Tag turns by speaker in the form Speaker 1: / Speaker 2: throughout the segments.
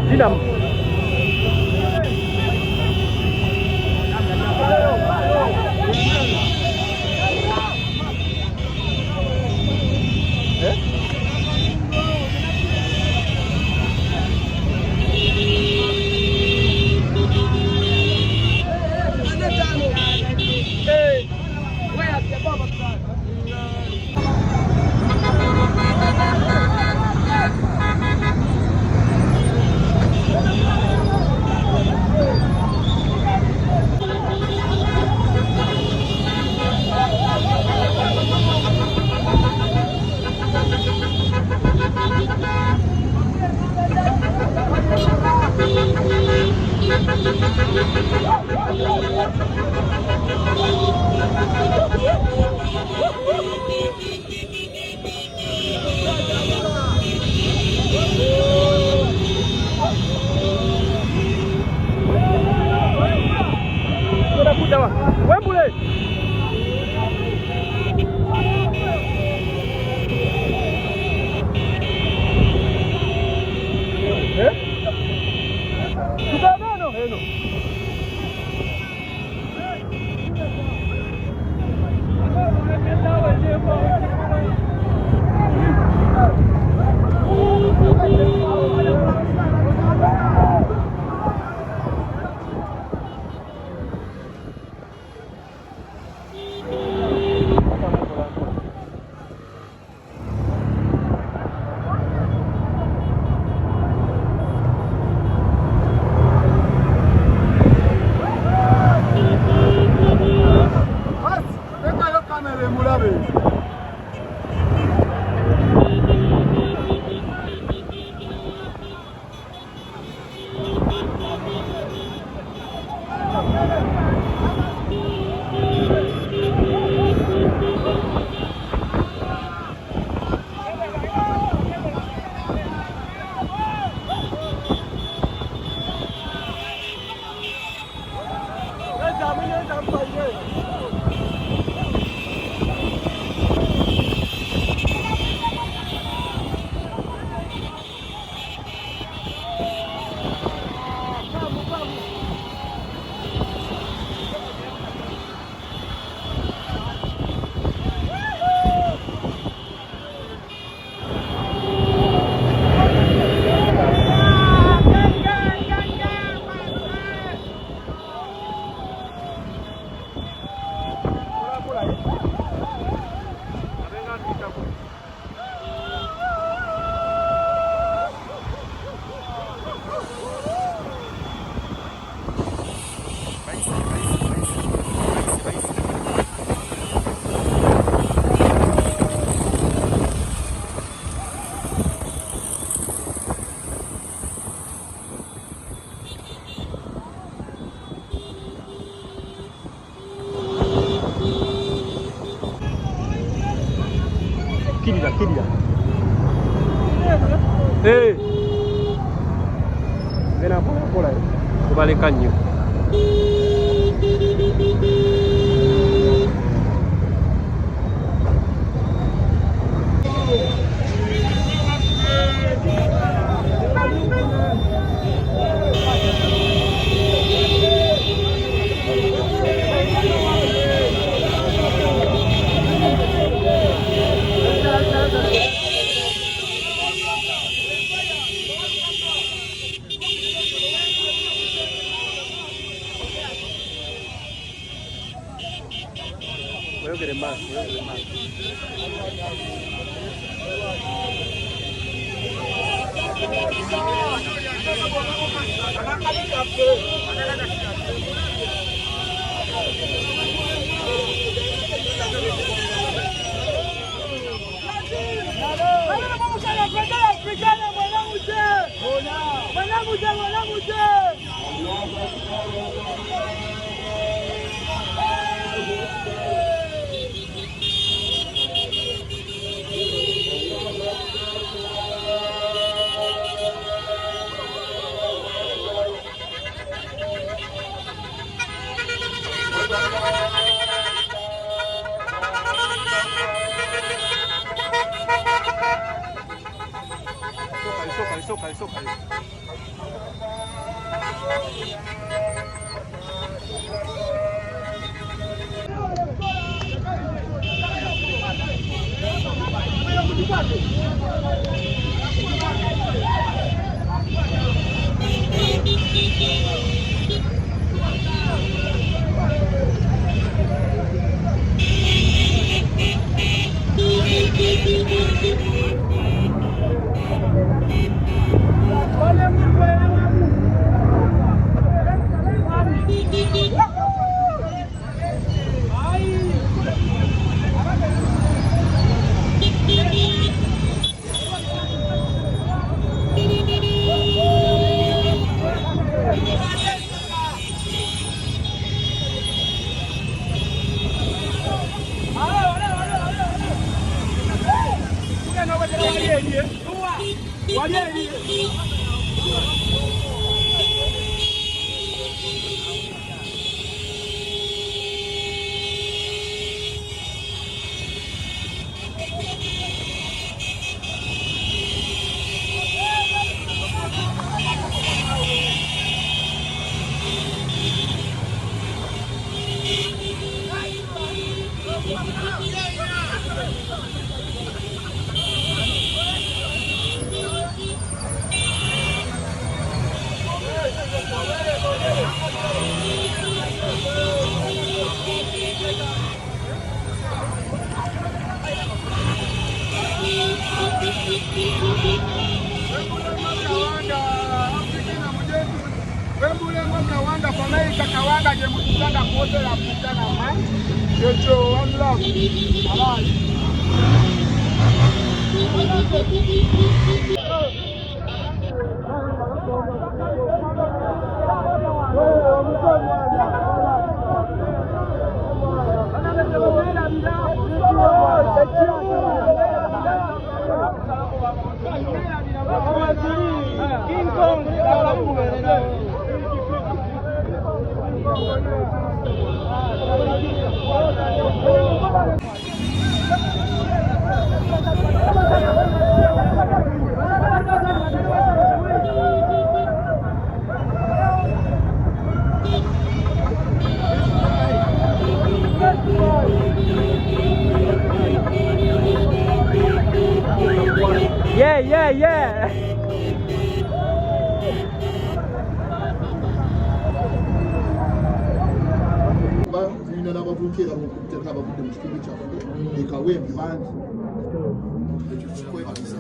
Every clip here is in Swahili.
Speaker 1: Đi đầm. Kiri dah. Kenapa lah? Kebalikannya. Voy a querer más,
Speaker 2: Vamos a la frontera africana,
Speaker 1: isoka.
Speaker 2: Kawanga je mutanga kote la mutanga man. Yo one love. King Kong.
Speaker 1: Yeah.
Speaker 3: n'abavukira mu kuteka abavudde mu kitundu kyaffe ekawembi bangi kwebaliza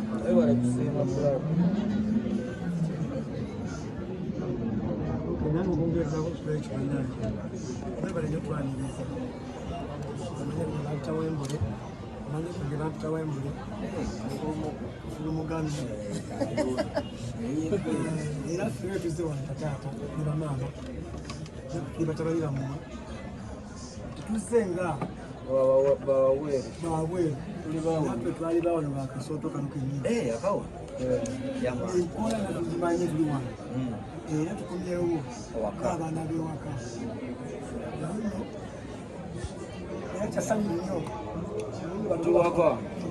Speaker 2: Tusenga bawe tuli bawo nga kasoto kanu kenyini
Speaker 4: akawa yama
Speaker 2: inkola na tuzimanye tuliwa era tukomyewo abaana bewaka era kyasanyi nnyo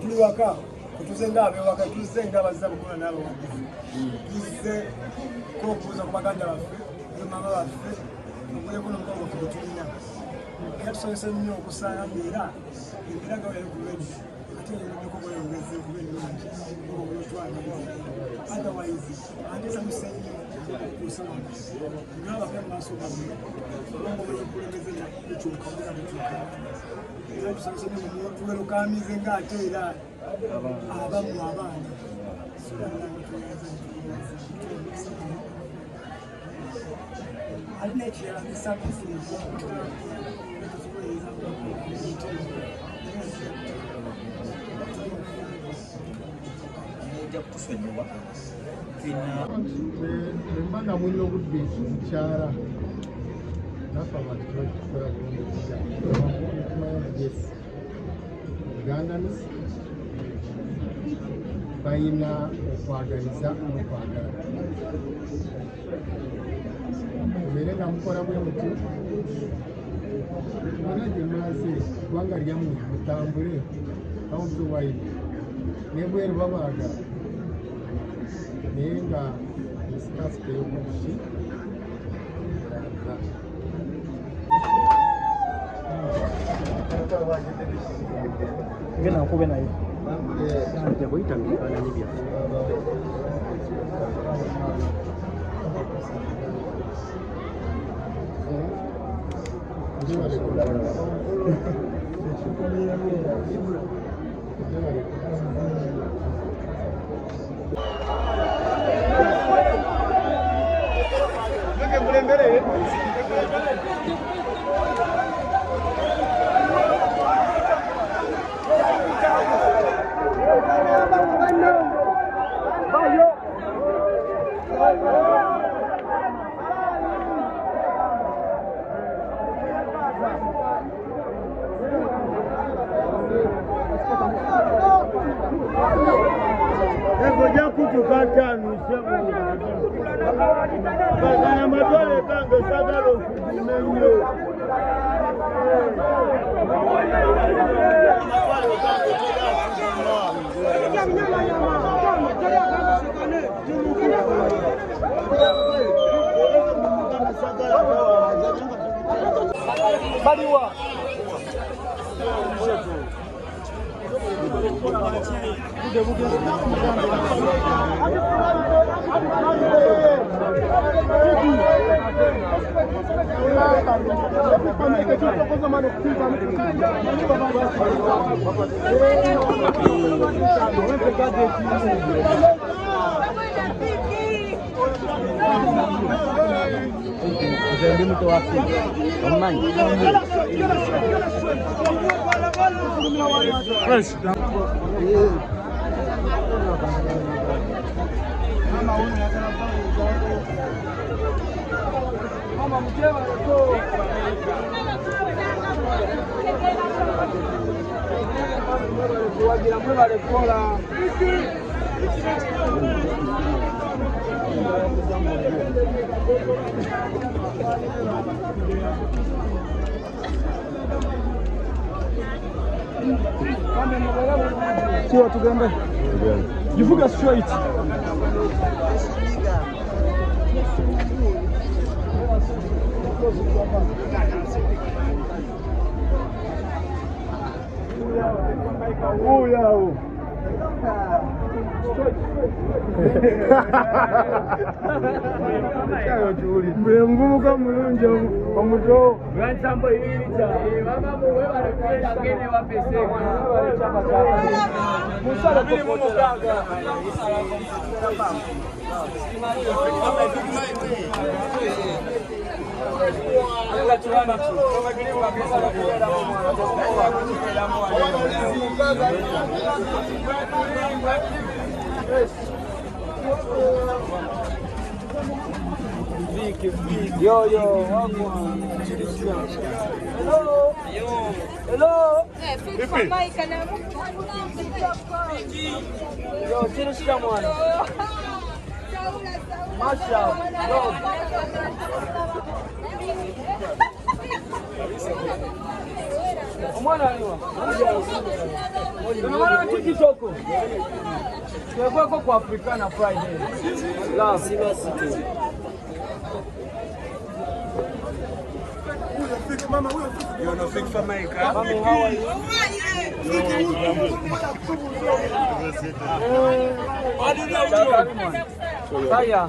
Speaker 2: tuliwaka tuzenga abewaka tuzenga abazza bukola nabo tuze kokuza ku baganda baffe mama baffe okuleko n'omugongo tulina yatusomesa nnyo okusaana era ebiraga yali kuledi ate n'okukola engezi kuba ennungi n'obutwaliro otherwise andisamuse nnyo okusana ng'abaka mu maaso gamme n'obukulembeze bukyuka era tusomesa nnyo tuwerukamize ng'ate era abamu abaana alina ekirala nesabisi
Speaker 3: embanga mulina obudde mukyala nafe abantu tebakikola bulungi ugandans bayina okwaganiza n'okwagala mubeere nga mukola bwe muti bona gye maaze eggwanga lyammwe mutambule awutuwaire nebweru babaagala nenga isikasike yokushi
Speaker 1: ngena kube nayo nje kuitambika na nibia
Speaker 2: Ngoja kutukata nisema. Kana matole kange sagalo kumenyo. Baliwa.
Speaker 1: Jadi mtu wapi? Omani. Fresh. Mama mjewa leo. Wagira mwe wale kola. Sio tugambe. Jivuga straight.
Speaker 2: Uyao. Chayo juli. Mbenguka mulunjo omuto. Gwantambo ibirita. Baba muwe barakwenda ngene bapeseka. Musala bili mumugaga. Yo, hello. Hello. Yo, tira shida mwana. Masha. Mwana aliwa. Tunaona TikTok. Kwa kwa Africana Friday. La, siwa siku. Mama huyo. You know fix for my car. Mama how are you? Haya.